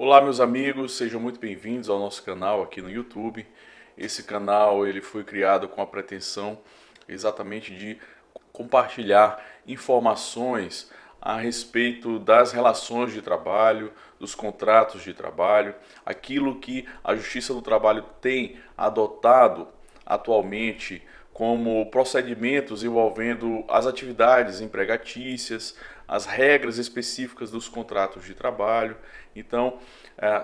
Olá meus amigos, sejam muito bem-vindos ao nosso canal aqui no YouTube. Esse canal ele foi criado com a pretensão exatamente de compartilhar informações a respeito das relações de trabalho, dos contratos de trabalho, aquilo que a Justiça do Trabalho tem adotado atualmente como procedimentos envolvendo as atividades empregatícias, as regras específicas dos contratos de trabalho. Então,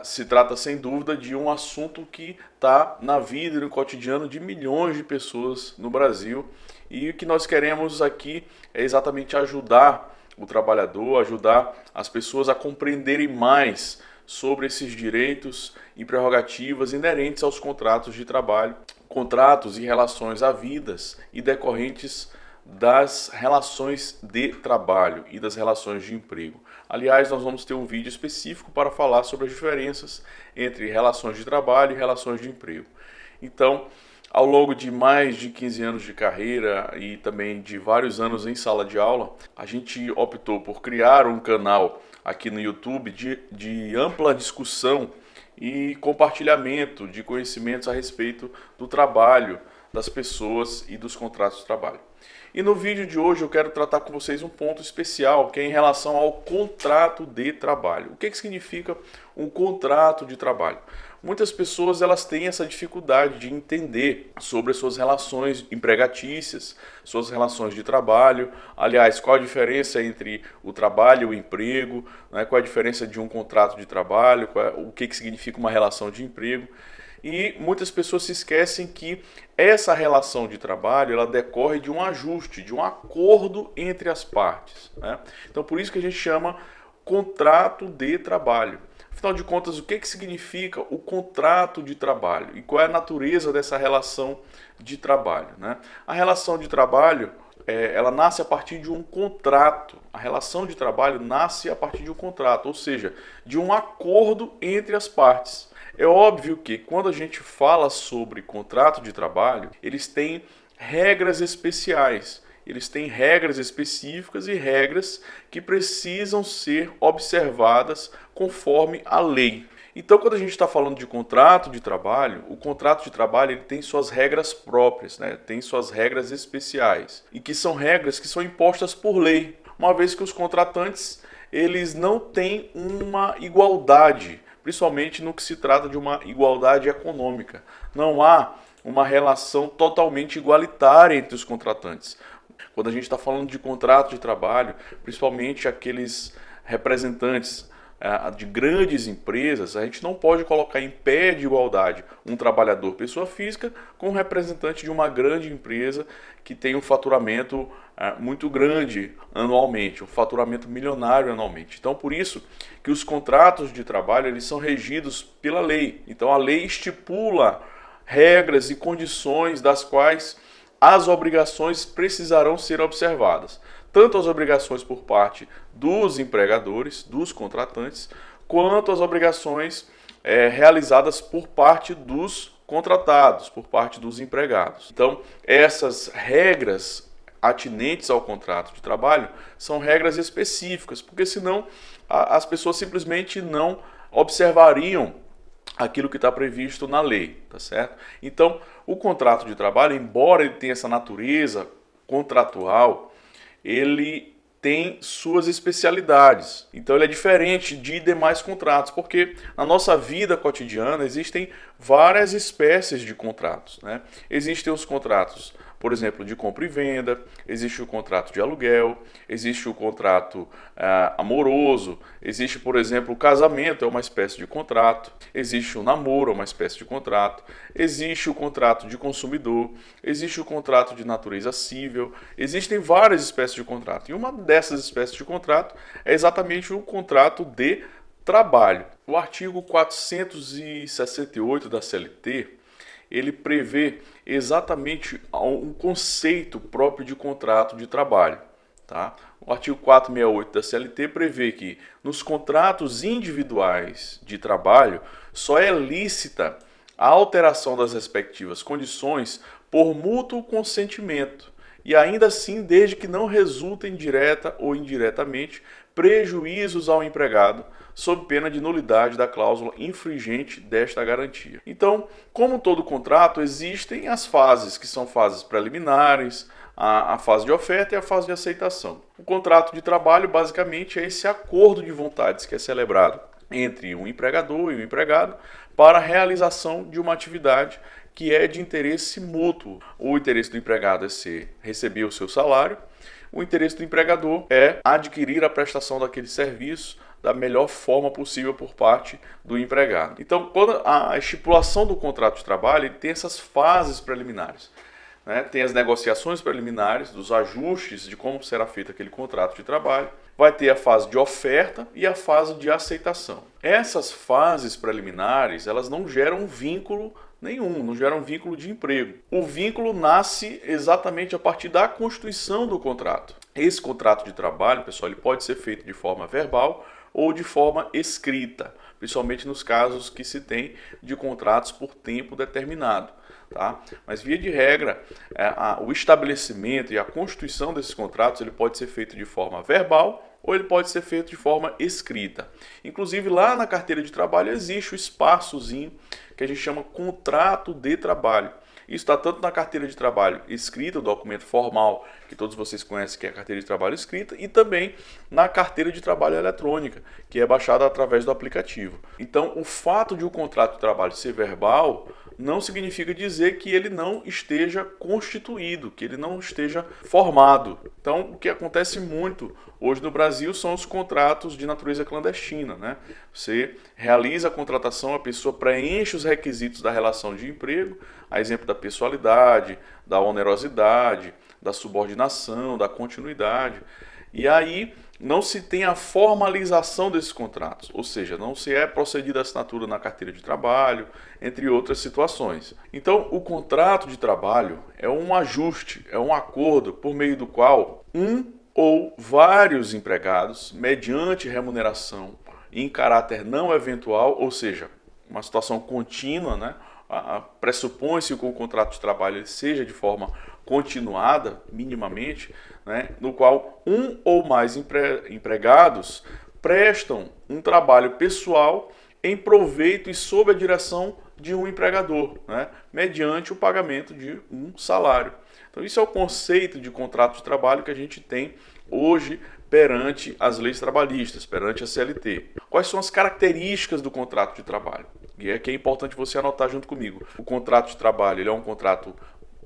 se trata sem dúvida de um assunto que está na vida e no cotidiano de milhões de pessoas no Brasil, e o que nós queremos aqui é exatamente ajudar o trabalhador, ajudar as pessoas a compreenderem mais sobre esses direitos e prerrogativas inerentes aos contratos de trabalho, contratos e relações havidas e decorrentes das relações de trabalho e das relações de emprego. Aliás, nós vamos ter um vídeo específico para falar sobre as diferenças entre relações de trabalho e relações de emprego. Então, ao longo de mais de 15 anos de carreira e também de vários anos em sala de aula, a gente optou por criar um canal aqui no YouTube de ampla discussão e compartilhamento de conhecimentos a respeito do trabalho das pessoas e dos contratos de trabalho. E no vídeo de hoje eu quero tratar com vocês um ponto especial, que é em relação ao contrato de trabalho. O que significa um contrato de trabalho? Muitas pessoas elas têm essa dificuldade de entender sobre as suas relações empregatícias, suas relações de trabalho. Aliás, qual a diferença entre o trabalho e o emprego, né? Qual a diferença de um contrato de trabalho, o que significa uma relação de emprego. E muitas pessoas se esquecem que essa relação de trabalho ela decorre de um ajuste, de um acordo entre as partes, né? Então, por isso que a gente chama contrato de trabalho. Afinal de contas, o que significa o contrato de trabalho e qual é a natureza dessa relação de trabalho, né? A relação de trabalho ela nasce a partir de um contrato. A relação de trabalho nasce a partir de um contrato, ou seja, de um acordo entre as partes. É óbvio que quando a gente fala sobre contrato de trabalho, eles têm regras especiais, eles têm regras específicas e regras que precisam ser observadas conforme a lei. Então, quando a gente está falando de contrato de trabalho, o contrato de trabalho ele tem suas regras próprias, né? Tem suas regras especiais, e que são regras que são impostas por lei, uma vez que os contratantes eles não têm uma igualdade, principalmente no que se trata de uma igualdade econômica. Não há uma relação totalmente igualitária entre os contratantes. Quando a gente está falando de contrato de trabalho, principalmente aqueles representantes de grandes empresas, a gente não pode colocar em pé de igualdade um trabalhador pessoa física com um representante de uma grande empresa que tem um faturamento muito grande anualmente, um faturamento milionário anualmente. Então, por isso que os contratos de trabalho eles são regidos pela lei. Então, a lei estipula regras e condições das quais as obrigações precisarão ser observadas. Tanto as obrigações por parte dos empregadores, dos contratantes, quanto as obrigações realizadas por parte dos contratados, por parte dos empregados. Então, essas regras atinentes ao contrato de trabalho são regras específicas, porque senão as pessoas simplesmente não observariam aquilo que está previsto na lei, tá certo? Então, o contrato de trabalho, embora ele tenha essa natureza contratual, ele tem suas especialidades. Então, ele é diferente de demais contratos, porque na nossa vida cotidiana existem várias espécies de contratos, né? Existem os contratos, por exemplo, de compra e venda, existe o contrato de aluguel, existe o contrato amoroso, existe, por exemplo, o casamento, é uma espécie de contrato, existe o namoro, é uma espécie de contrato, existe o contrato de consumidor, existe o contrato de natureza civil, existem várias espécies de contrato. E uma dessas espécies de contrato é exatamente o contrato de trabalho. O artigo 468 da CLT, ele prevê exatamente um conceito próprio de contrato de trabalho. Tá? O artigo 468 da CLT prevê que nos contratos individuais de trabalho só é lícita a alteração das respectivas condições por mútuo consentimento e ainda assim desde que não resultem direta ou indiretamente prejuízos ao empregado, sob pena de nulidade da cláusula infringente desta garantia. Então, como todo contrato, existem as fases, que são fases preliminares, a fase de oferta e a fase de aceitação. O contrato de trabalho, basicamente, é esse acordo de vontades que é celebrado entre um empregador e um empregado para a realização de uma atividade que é de interesse mútuo. O interesse do empregado é receber o seu salário, o interesse do empregador é adquirir a prestação daquele serviço da melhor forma possível por parte do empregado. Então, quando a estipulação do contrato de trabalho, ele tem essas fases preliminares. Tem as negociações preliminares, dos ajustes de como será feito aquele contrato de trabalho. Vai ter a fase de oferta e a fase de aceitação. Essas fases preliminares, elas não geram vínculo nenhum, não geram vínculo de emprego. O vínculo nasce exatamente a partir da constituição do contrato. Esse contrato de trabalho, pessoal, ele pode ser feito de forma verbal ou de forma escrita, principalmente nos casos que se tem de contratos por tempo determinado. Tá? Mas, via de regra, o estabelecimento e a constituição desses contratos ele pode ser feito de forma verbal ou ele pode ser feito de forma escrita. Inclusive, lá na carteira de trabalho existe o espaçozinho que a gente chama contrato de trabalho. Isso está tanto na carteira de trabalho escrita, o documento formal, que todos vocês conhecem que é a carteira de trabalho escrita, e também na carteira de trabalho eletrônica, que é baixada através do aplicativo. Então, o fato de o contrato de trabalho ser verbal não significa dizer que ele não esteja constituído, que ele não esteja formado. Então, o que acontece muito hoje no Brasil são os contratos de natureza clandestina, né? Você realiza a contratação, a pessoa preenche os requisitos da relação de emprego, a exemplo da pessoalidade, da onerosidade, da subordinação, da continuidade. E aí não se tem a formalização desses contratos, ou seja, não se é procedida a assinatura na carteira de trabalho, entre outras situações. Então, o contrato de trabalho é um ajuste, é um acordo por meio do qual um ou vários empregados, mediante remuneração em caráter não eventual, ou seja, uma situação contínua, né? Pressupõe-se que o contrato de trabalho ele seja de forma continuada, minimamente, né, no qual um ou mais empregados prestam um trabalho pessoal em proveito e sob a direção de um empregador, né, mediante o pagamento de um salário. Então, isso é o conceito de contrato de trabalho que a gente tem hoje perante as leis trabalhistas, perante a CLT. Quais são as características do contrato de trabalho? E é que é importante você anotar junto comigo. O contrato de trabalho ele é um contrato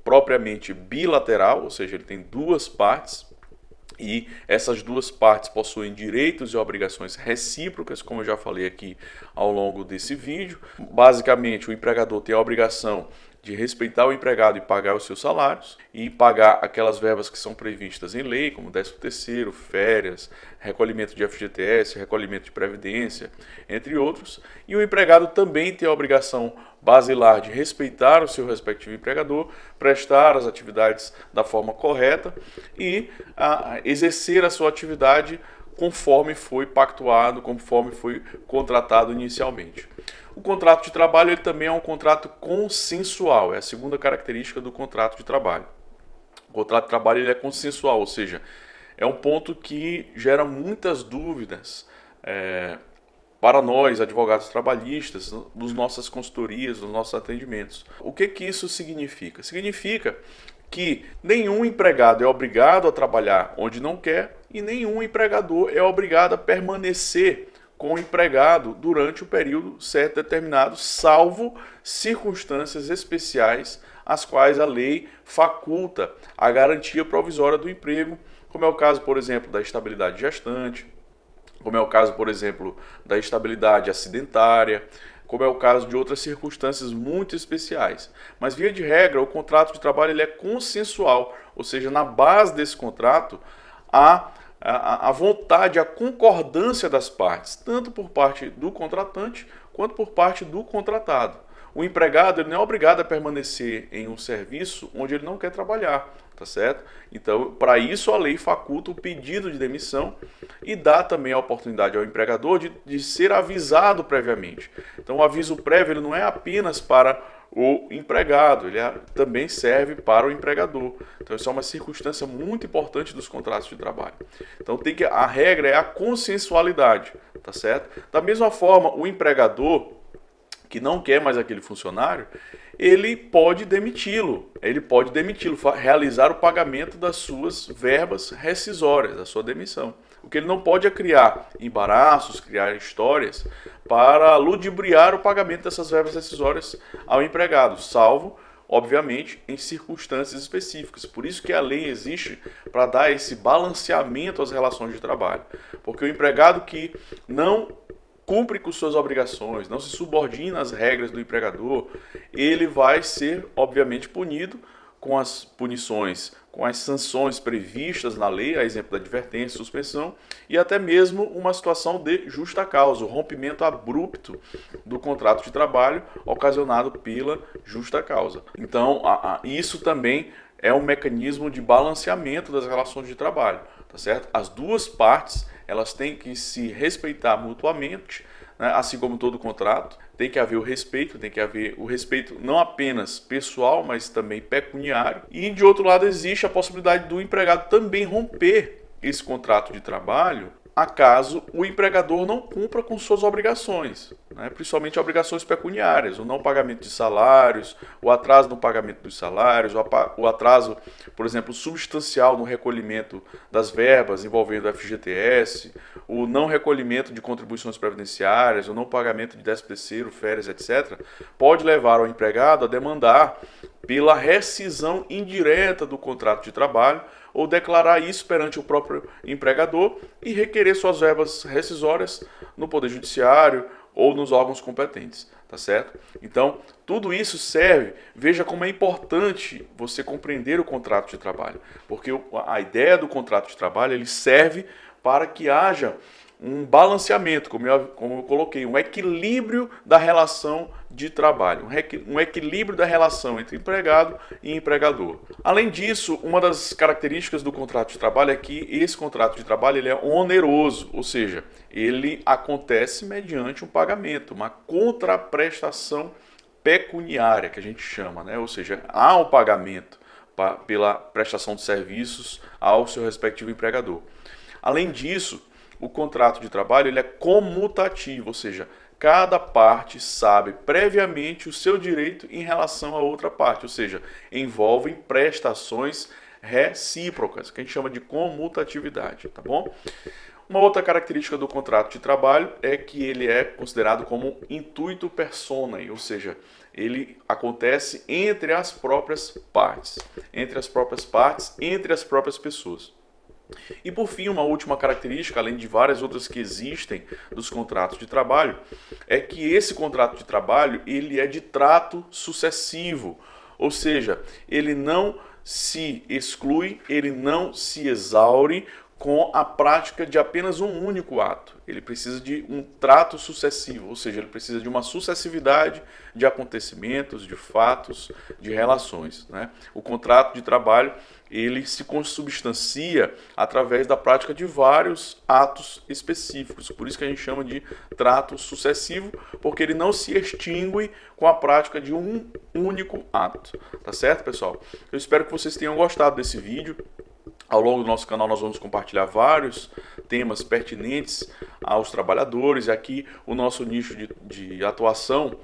propriamente bilateral, ou seja, ele tem duas partes e essas duas partes possuem direitos e obrigações recíprocas, como eu já falei aqui ao longo desse vídeo. Basicamente, o empregador tem a obrigação de respeitar o empregado e pagar os seus salários e pagar aquelas verbas que são previstas em lei, como 13º, férias, recolhimento de FGTS, recolhimento de previdência, entre outros. E o empregado também tem a obrigação basilar de respeitar o seu respectivo empregador, prestar as atividades da forma correta e exercer a sua atividade conforme foi pactuado, conforme foi contratado inicialmente. O contrato de trabalho ele também é um contrato consensual, é a segunda característica do contrato de trabalho. O contrato de trabalho ele é consensual, ou seja, é um ponto que gera muitas dúvidas para nós, advogados trabalhistas, nas nossas consultorias, nos nossos atendimentos. O que isso significa? Significa que nenhum empregado é obrigado a trabalhar onde não quer e nenhum empregador é obrigado a permanecer com o empregado durante o período certo determinado, salvo circunstâncias especiais as quais a lei faculta a garantia provisória do emprego, como é o caso, por exemplo, da estabilidade gestante, como é o caso, por exemplo, da estabilidade acidentária, como é o caso de outras circunstâncias muito especiais. Mas, via de regra, o contrato de trabalho ele é consensual, ou seja, na base desse contrato há a vontade, a concordância das partes, tanto por parte do contratante quanto por parte do contratado. O empregado ele não é obrigado a permanecer em um serviço onde ele não quer trabalhar, tá certo? Então, para isso a lei faculta o pedido de demissão e dá também a oportunidade ao empregador de ser avisado previamente. Então, o aviso prévio ele não é apenas para o empregado, também serve para o empregador. Então isso é uma circunstância muito importante dos contratos de trabalho. Então a regra é a consensualidade, tá certo? Da mesma forma, o empregador que não quer mais aquele funcionário, ele pode demiti-lo, realizar o pagamento das suas verbas rescisórias, da sua demissão. O que ele não pode é criar embaraços, criar histórias para ludibriar o pagamento dessas verbas rescisórias ao empregado, salvo, obviamente, em circunstâncias específicas. Por isso que a lei existe para dar esse balanceamento às relações de trabalho. Porque o empregado que não cumpre com suas obrigações, não se subordina às regras do empregador, ele vai ser, obviamente, punido com as punições, com as sanções previstas na lei, a exemplo da advertência, suspensão, e até mesmo uma situação de justa causa, o rompimento abrupto do contrato de trabalho ocasionado pela justa causa. Então, isso também é um mecanismo de balanceamento das relações de trabalho, tá certo? As duas partes, elas têm que se respeitar mutuamente, né? Assim como todo contrato, tem que haver o respeito não apenas pessoal, mas também pecuniário. E de outro lado existe a possibilidade do empregado também romper esse contrato de trabalho, acaso o empregador não cumpra com suas obrigações, né? Principalmente obrigações pecuniárias, o não pagamento de salários, o atraso no pagamento dos salários, o atraso, por exemplo, substancial no recolhimento das verbas envolvendo o FGTS, o não recolhimento de contribuições previdenciárias, o não pagamento de 13º, férias, etc., pode levar o empregado a demandar pela rescisão indireta do contrato de trabalho, ou declarar isso perante o próprio empregador e requerer suas verbas rescisórias no Poder Judiciário ou nos órgãos competentes, tá certo? Então, tudo isso serve, veja como é importante você compreender o contrato de trabalho, porque a ideia do contrato de trabalho, ele serve para que haja um balanceamento, como eu coloquei, um equilíbrio da relação de trabalho, um equilíbrio da relação entre empregado e empregador. Além disso, uma das características do contrato de trabalho é que esse contrato de trabalho ele é oneroso, ou seja, ele acontece mediante um pagamento, uma contraprestação pecuniária, que a gente chama, né? Ou seja, há um pagamento pela prestação de serviços ao seu respectivo empregador. Além disso, o contrato de trabalho ele é comutativo, ou seja, cada parte sabe previamente o seu direito em relação à outra parte, ou seja, envolvem prestações recíprocas, que a gente chama de comutatividade, tá bom? Uma outra característica do contrato de trabalho é que ele é considerado como intuito personae, ou seja, ele acontece entre as próprias partes, entre as próprias pessoas. E por fim, uma última característica, além de várias outras que existem dos contratos de trabalho, é que esse contrato de trabalho ele é de trato sucessivo, ou seja, ele não se exclui, ele não se exaure com a prática de apenas um único ato. Ele precisa de um trato sucessivo, ou seja, ele precisa de uma sucessividade de acontecimentos, de fatos, de relações, né? O contrato de trabalho ele se consubstancia através da prática de vários atos específicos. Por isso que a gente chama de trato sucessivo, porque ele não se extingue com a prática de um único ato. Tá certo, pessoal? Eu espero que vocês tenham gostado desse vídeo. Ao longo do nosso canal nós vamos compartilhar vários temas pertinentes aos trabalhadores. E aqui o nosso nicho de atuação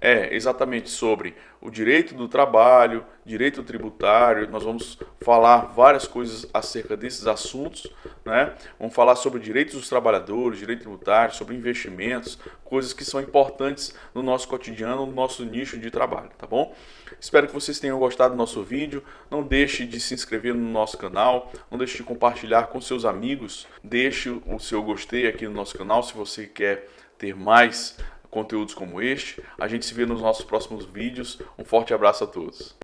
é exatamente sobre o direito do trabalho, direito tributário. Nós vamos falar várias coisas acerca desses assuntos, né? Vamos falar sobre direitos dos trabalhadores, direito tributário, sobre investimentos, coisas que são importantes no nosso cotidiano, no nosso nicho de trabalho, tá bom? Espero que vocês tenham gostado do nosso vídeo. Não deixe de se inscrever no nosso canal, não deixe de compartilhar com seus amigos, deixe o seu gostei aqui no nosso canal se você quer ter mais conteúdos como este. A gente se vê nos nossos próximos vídeos. Um forte abraço a todos.